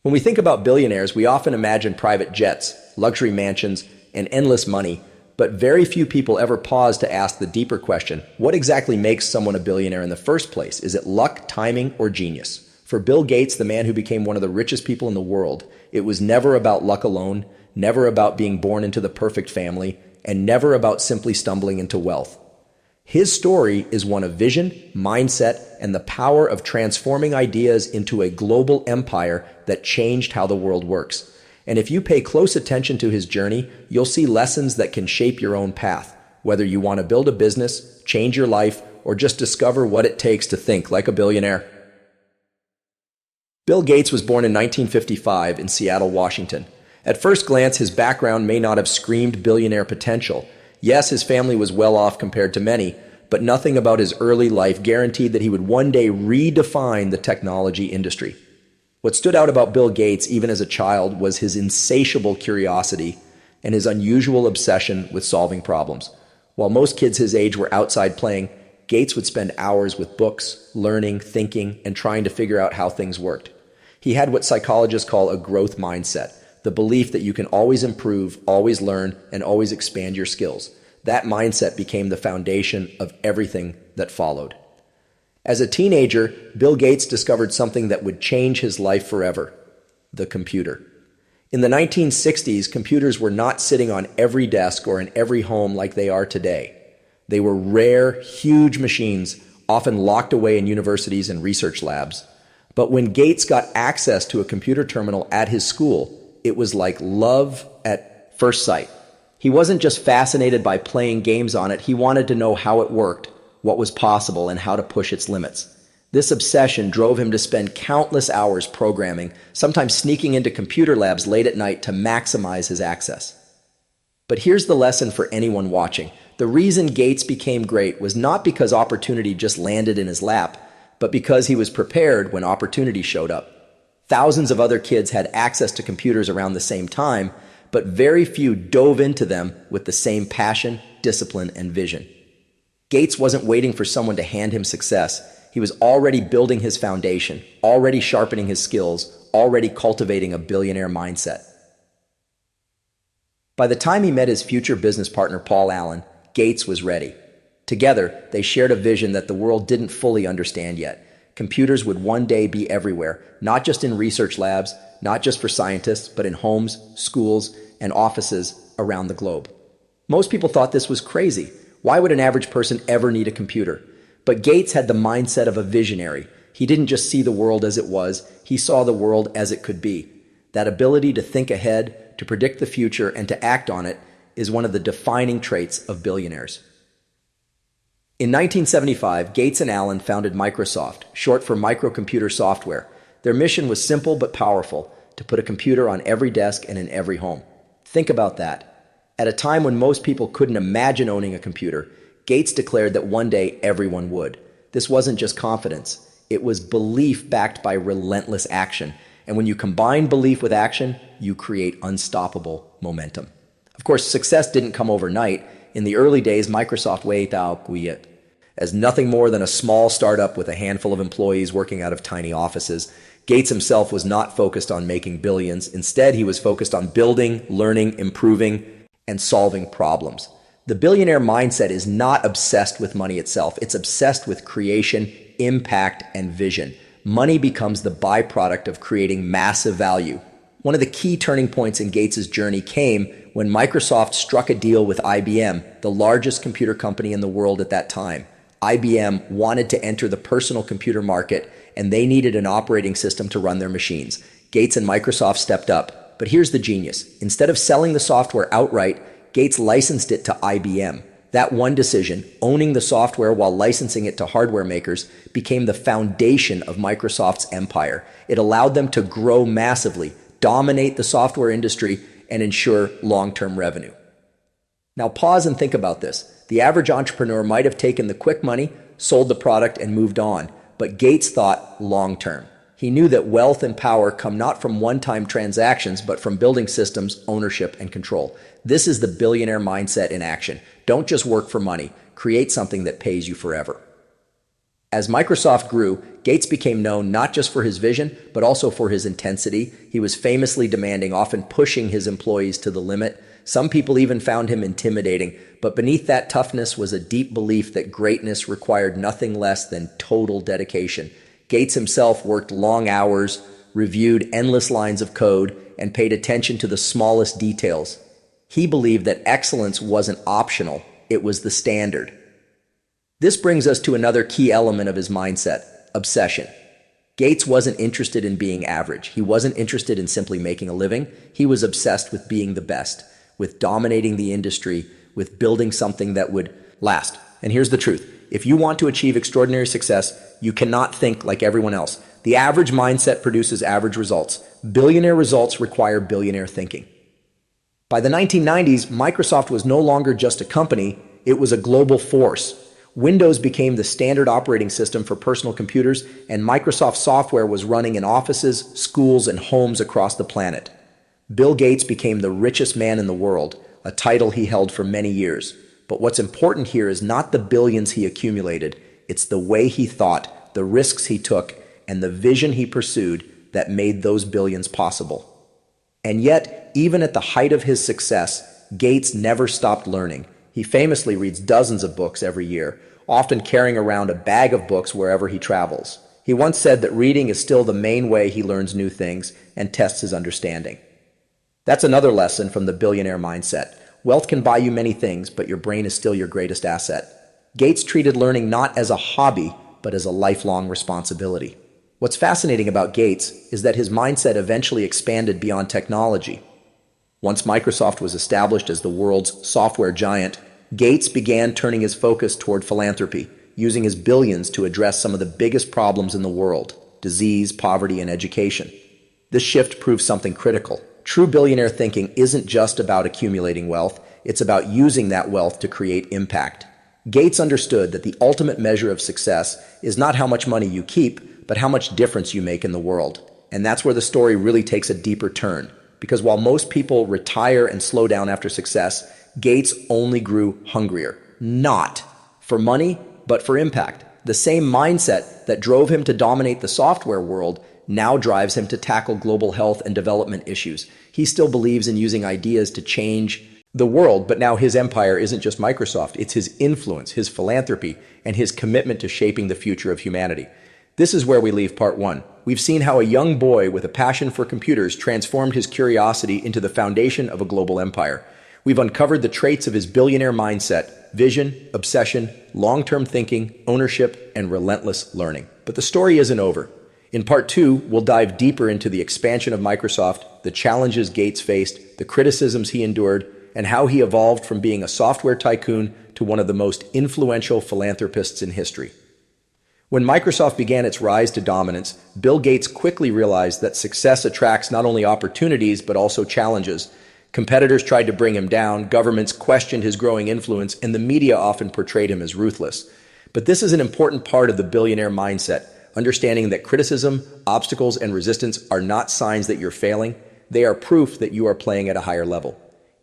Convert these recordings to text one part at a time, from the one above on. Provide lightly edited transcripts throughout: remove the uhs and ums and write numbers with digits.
When we think about billionaires, we often imagine private jets, luxury mansions, and endless money, but very few people ever pause to ask the deeper question, what exactly makes someone a billionaire in the first place? Is it luck, timing, or genius? For Bill Gates, the man who became one of the richest people in the world, it was never about luck alone, never about being born into the perfect family, and never about simply stumbling into wealth. His story is one of vision, mindset, and the power of transforming ideas into a global empire that changed how the world works. And if you pay close attention to his journey, you'll see lessons that can shape your own path, whether you want to build a business, change your life, or just discover what it takes to think like a billionaire. Bill Gates was born in 1955 in Seattle, Washington. At first glance, his background may not have screamed billionaire potential. Yes, his family was well off compared to many, but nothing about his early life guaranteed that he would one day redefine the technology industry. What stood out about Bill Gates, even as a child, was his insatiable curiosity and his unusual obsession with solving problems. While most kids his age were outside playing, Gates would spend hours with books, learning, thinking, and trying to figure out how things worked. He had what psychologists call a growth mindset, the belief that you can always improve, always learn, and always expand your skills. That mindset became the foundation of everything that followed. As a teenager, Bill Gates discovered something that would change his life forever: the computer. In the 1960s, computers were not sitting on every desk or in every home like they are today. They were rare, huge machines, often locked away in universities and research labs. But when Gates got access to a computer terminal at his school, it was like love at first sight. He wasn't just fascinated by playing games on it, he wanted to know how it worked, what was possible, and how to push its limits. This obsession drove him to spend countless hours programming, sometimes sneaking into computer labs late at night to maximize his access. But here's the lesson for anyone watching. The reason Gates became great was not because opportunity just landed in his lap, but because he was prepared when opportunity showed up. Thousands of other kids had access to computers around the same time, but very few dove into them with the same passion, discipline, and vision. Gates wasn't waiting for someone to hand him success. He was already building his foundation, already sharpening his skills, already cultivating a billionaire mindset. By the time he met his future business partner, Paul Allen, Gates was ready. Together, they shared a vision that the world didn't fully understand yet. Computers would one day be everywhere, not just in research labs, not just for scientists, but in homes, schools, and offices around the globe. Most people thought this was crazy. Why would an average person ever need a computer? But Gates had the mindset of a visionary. He didn't just see the world as it was, he saw the world as it could be. That ability to think ahead, to predict the future, and to act on it is one of the defining traits of billionaires. In 1975, Gates and Allen founded Microsoft, short for microcomputer software. Their mission was simple but powerful: to put a computer on every desk and in every home. Think about that. At a time when most people couldn't imagine owning a computer, Gates declared that one day everyone would. This wasn't just confidence. It was belief backed by relentless action. And when you combine belief with action, you create unstoppable momentum. Of course, success didn't come overnight. In the early days, Microsoft started as nothing more than a small startup with a handful of employees working out of tiny offices. Gates himself was not focused on making billions. Instead, he was focused on building, learning, improving, and solving problems. The billionaire mindset is not obsessed with money itself. It's obsessed with creation, impact, and vision. Money becomes the byproduct of creating massive value. One of the key turning points in Gates' journey came when Microsoft struck a deal with IBM, the largest computer company in the world at that time. IBM wanted to enter the personal computer market, and they needed an operating system to run their machines. Gates and Microsoft stepped up. But here's the genius. Instead of selling the software outright, Gates licensed it to IBM. That one decision, owning the software while licensing it to hardware makers, became the foundation of Microsoft's empire. It allowed them to grow massively, dominate the software industry, and ensure long-term revenue. Now pause and think about this. The average entrepreneur might have taken the quick money, sold the product, and moved on. But Gates thought long-term. He knew that wealth and power come not from one-time transactions, but from building systems, ownership, and control. This is the billionaire mindset in action. Don't just work for money. Create something that pays you forever. As Microsoft grew, Gates became known not just for his vision, but also for his intensity. He was famously demanding, often pushing his employees to the limit. Some people even found him intimidating, but beneath that toughness was a deep belief that greatness required nothing less than total dedication. Gates himself worked long hours, reviewed endless lines of code, and paid attention to the smallest details. He believed that excellence wasn't optional, it was the standard. This brings us to another key element of his mindset: obsession. Gates wasn't interested in being average. He wasn't interested in simply making a living. He was obsessed with being the best, with dominating the industry, with building something that would last. And here's the truth. If you want to achieve extraordinary success, you cannot think like everyone else. The average mindset produces average results. Billionaire results require billionaire thinking. By the 1990s, Microsoft was no longer just a company, it was a global force. Windows became the standard operating system for personal computers, and Microsoft software was running in offices, schools, and homes across the planet. Bill Gates became the richest man in the world, a title he held for many years. But what's important here is not the billions he accumulated, it's the way he thought, the risks he took, and the vision he pursued that made those billions possible. And yet, even at the height of his success, Gates never stopped learning. He famously reads dozens of books every year, often carrying around a bag of books wherever he travels. He once said that reading is still the main way he learns new things and tests his understanding. That's another lesson from the billionaire mindset. Wealth can buy you many things, but your brain is still your greatest asset. Gates treated learning not as a hobby, but as a lifelong responsibility. What's fascinating about Gates is that his mindset eventually expanded beyond technology. Once Microsoft was established as the world's software giant, Gates began turning his focus toward philanthropy, using his billions to address some of the biggest problems in the world: disease, poverty, and education. This shift proves something critical. True billionaire thinking isn't just about accumulating wealth, it's about using that wealth to create impact. Gates understood that the ultimate measure of success is not how much money you keep, but how much difference you make in the world. And that's where the story really takes a deeper turn. Because while most people retire and slow down after success, Gates only grew hungrier. Not for money, but for impact. The same mindset that drove him to dominate the software world now drives him to tackle global health and development issues. He still believes in using ideas to change the world, but now his empire isn't just Microsoft. It's his influence, his philanthropy, and his commitment to shaping the future of humanity. This is where we leave part one. We've seen how a young boy with a passion for computers transformed his curiosity into the foundation of a global empire. We've uncovered the traits of his billionaire mindset: vision, obsession, long-term thinking, ownership, and relentless learning. But the story isn't over. In part two, we'll dive deeper into the expansion of Microsoft, the challenges Gates faced, the criticisms he endured, and how he evolved from being a software tycoon to one of the most influential philanthropists in history. When Microsoft began its rise to dominance, Bill Gates quickly realized that success attracts not only opportunities but also challenges. Competitors tried to bring him down, governments questioned his growing influence, and the media often portrayed him as ruthless. But this is an important part of the billionaire mindset, understanding that criticism, obstacles, and resistance are not signs that you're failing. They are proof that you are playing at a higher level.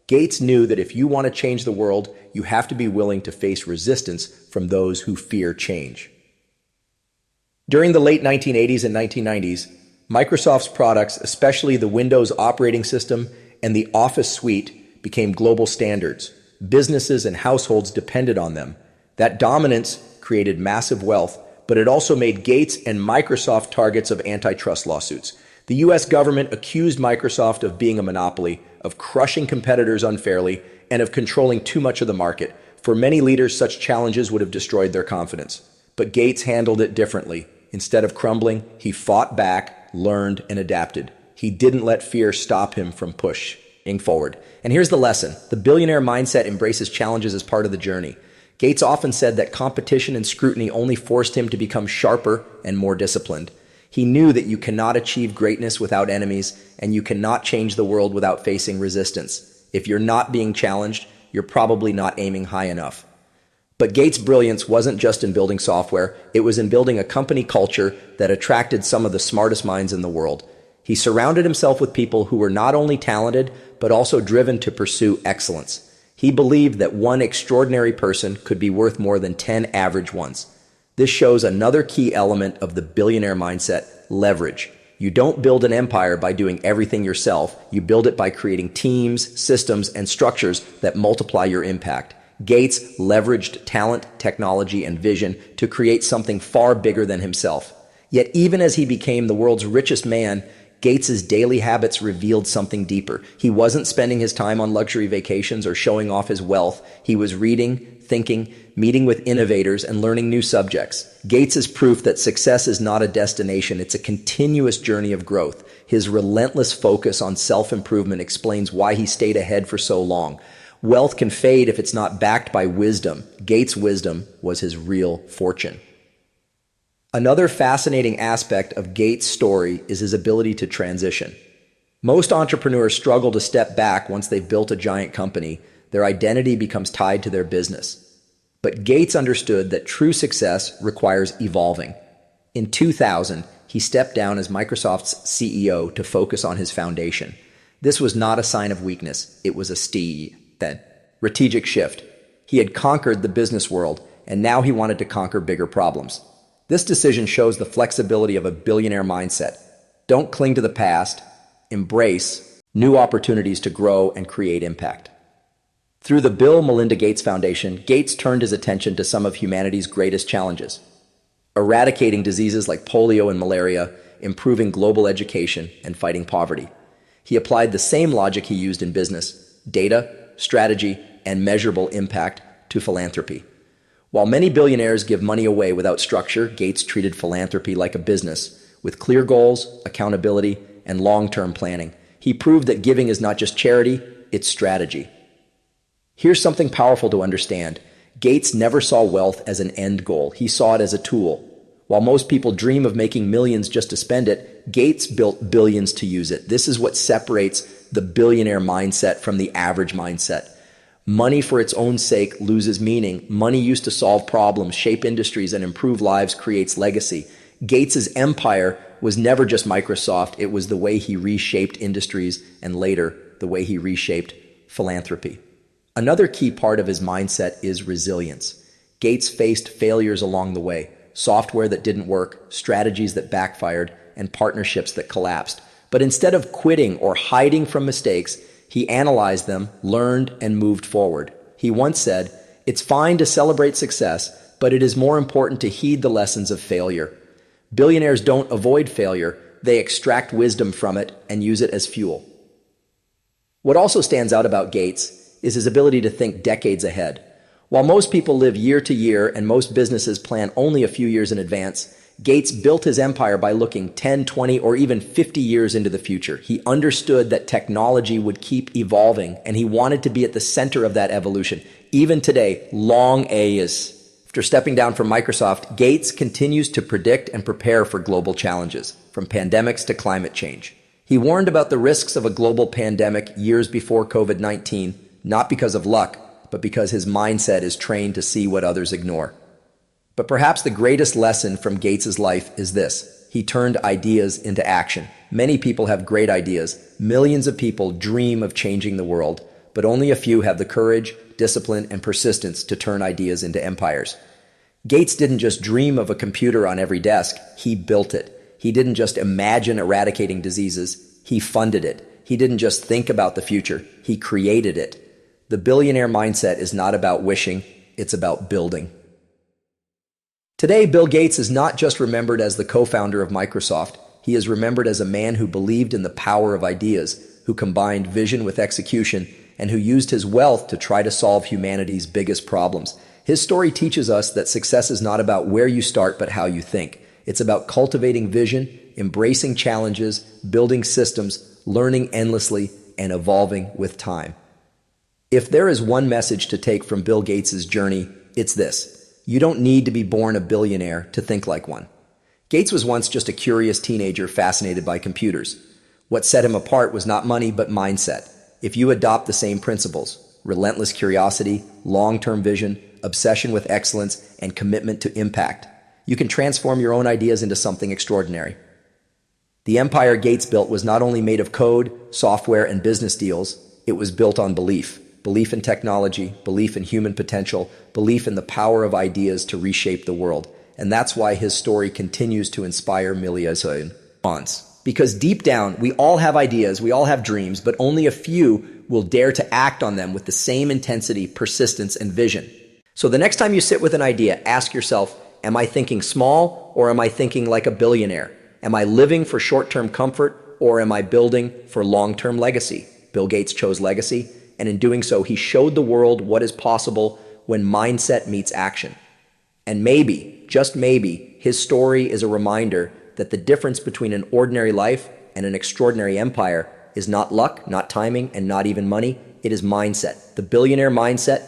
Gates knew that if you want to change the world, you have to be willing to face resistance from those who fear change. During the late 1980s and 1990s, Microsoft's products, especially the Windows operating system and the Office suite, became global standards. Businesses and households depended on them. That dominance created massive wealth, but it also made Gates and Microsoft targets of antitrust lawsuits. The US government accused Microsoft of being a monopoly, of crushing competitors unfairly, and of controlling too much of the market. For many leaders, such challenges would have destroyed their confidence. But Gates handled it differently. Instead of crumbling, he fought back, learned, and adapted. He didn't let fear stop him from pushing forward. And here's the lesson. The billionaire mindset embraces challenges as part of the journey. Gates often said that competition and scrutiny only forced him to become sharper and more disciplined. He knew that you cannot achieve greatness without enemies, and you cannot change the world without facing resistance. If you're not being challenged, you're probably not aiming high enough. But Gates' brilliance wasn't just in building software, it was in building a company culture that attracted some of the smartest minds in the world. He surrounded himself with people who were not only talented, but also driven to pursue excellence. He believed that one extraordinary person could be worth more than 10 average ones. This shows another key element of the billionaire mindset: leverage. You don't build an empire by doing everything yourself. You build it by creating teams, systems, and structures that multiply your impact. Gates leveraged talent, technology, and vision to create something far bigger than himself. Yet even as he became the world's richest man, Gates's daily habits revealed something deeper. He wasn't spending his time on luxury vacations or showing off his wealth. He was reading, thinking, meeting with innovators, and learning new subjects. Gates is proof that success is not a destination, it's a continuous journey of growth. His relentless focus on self-improvement explains why he stayed ahead for so long. Wealth can fade if it's not backed by wisdom. Gates' wisdom was his real fortune. Another fascinating aspect of Gates' story is his ability to transition. Most entrepreneurs struggle to step back once they've built a giant company. Their identity becomes tied to their business. But Gates understood that true success requires evolving. In 2000, he stepped down as Microsoft's CEO to focus on his foundation. This was not a sign of weakness, it was a strategic shift. He had conquered the business world, and now he wanted to conquer bigger problems. This decision shows the flexibility of a billionaire mindset. Don't cling to the past, embrace new opportunities to grow and create impact. Through the Bill and Melinda Gates Foundation, Gates turned his attention to some of humanity's greatest challenges: eradicating diseases like polio and malaria, improving global education, and fighting poverty. He applied the same logic he used in business: data, strategy, and measurable impact to philanthropy. While many billionaires give money away without structure, Gates treated philanthropy like a business, with clear goals, accountability, and long-term planning. He proved that giving is not just charity, it's strategy. Here's something powerful to understand. Gates never saw wealth as an end goal. He saw it as a tool. While most people dream of making millions just to spend it, Gates built billions to use it. This is what separates the billionaire mindset from the average mindset. Money for its own sake loses meaning. Money used to solve problems, shape industries, and improve lives creates legacy. Gates's empire was never just Microsoft. It was the way he reshaped industries and later the way he reshaped philanthropy. Another key part of his mindset is resilience. Gates faced failures along the way: software that didn't work, strategies that backfired, and partnerships that collapsed. But instead of quitting or hiding from mistakes, he analyzed them, learned, and moved forward. He once said, "It's fine to celebrate success, but it is more important to heed the lessons of failure." Billionaires don't avoid failure, they extract wisdom from it and use it as fuel. What also stands out about Gates is his ability to think decades ahead. While most people live year to year and most businesses plan only a few years in advance, Gates built his empire by looking 10, 20, or even 50 years into the future. He understood that technology would keep evolving, and he wanted to be at the center of that evolution. Even today, after stepping down from Microsoft, Gates continues to predict and prepare for global challenges, from pandemics to climate change. He warned about the risks of a global pandemic years before COVID-19, not because of luck, but because his mindset is trained to see what others ignore. But perhaps the greatest lesson from Gates's life is this: he turned ideas into action. Many people have great ideas. Millions of people dream of changing the world, but only a few have the courage, discipline, and persistence to turn ideas into empires. Gates didn't just dream of a computer on every desk, he built it. He didn't just imagine eradicating diseases, he funded it. He didn't just think about the future, he created it. The billionaire mindset is not about wishing, it's about building. Today, Bill Gates is not just remembered as the co-founder of Microsoft. He is remembered as a man who believed in the power of ideas, who combined vision with execution, and who used his wealth to try to solve humanity's biggest problems. His story teaches us that success is not about where you start, but how you think. It's about cultivating vision, embracing challenges, building systems, learning endlessly, and evolving with time. If there is one message to take from Bill Gates' journey, it's this: you don't need to be born a billionaire to think like one. Gates was once just a curious teenager fascinated by computers. What set him apart was not money, but mindset. If you adopt the same principles, relentless curiosity, long-term vision, obsession with excellence, and commitment to impact, you can transform your own ideas into something extraordinary. The empire Gates built was not only made of code, software, and business deals, it was built on belief. Belief in technology, belief in human potential, belief in the power of ideas to reshape the world. And that's why his story continues to inspire millions. Because deep down, we all have ideas, we all have dreams, but only a few will dare to act on them with the same intensity, persistence, and vision. So the next time you sit with an idea, ask yourself, am I thinking small or am I thinking like a billionaire? Am I living for short-term comfort or am I building for long-term legacy? Bill Gates chose legacy, and in doing so, he showed the world what is possible when mindset meets action. And maybe, just maybe, his story is a reminder that the difference between an ordinary life and an extraordinary empire is not luck, not timing, and not even money. It is mindset. The billionaire mindset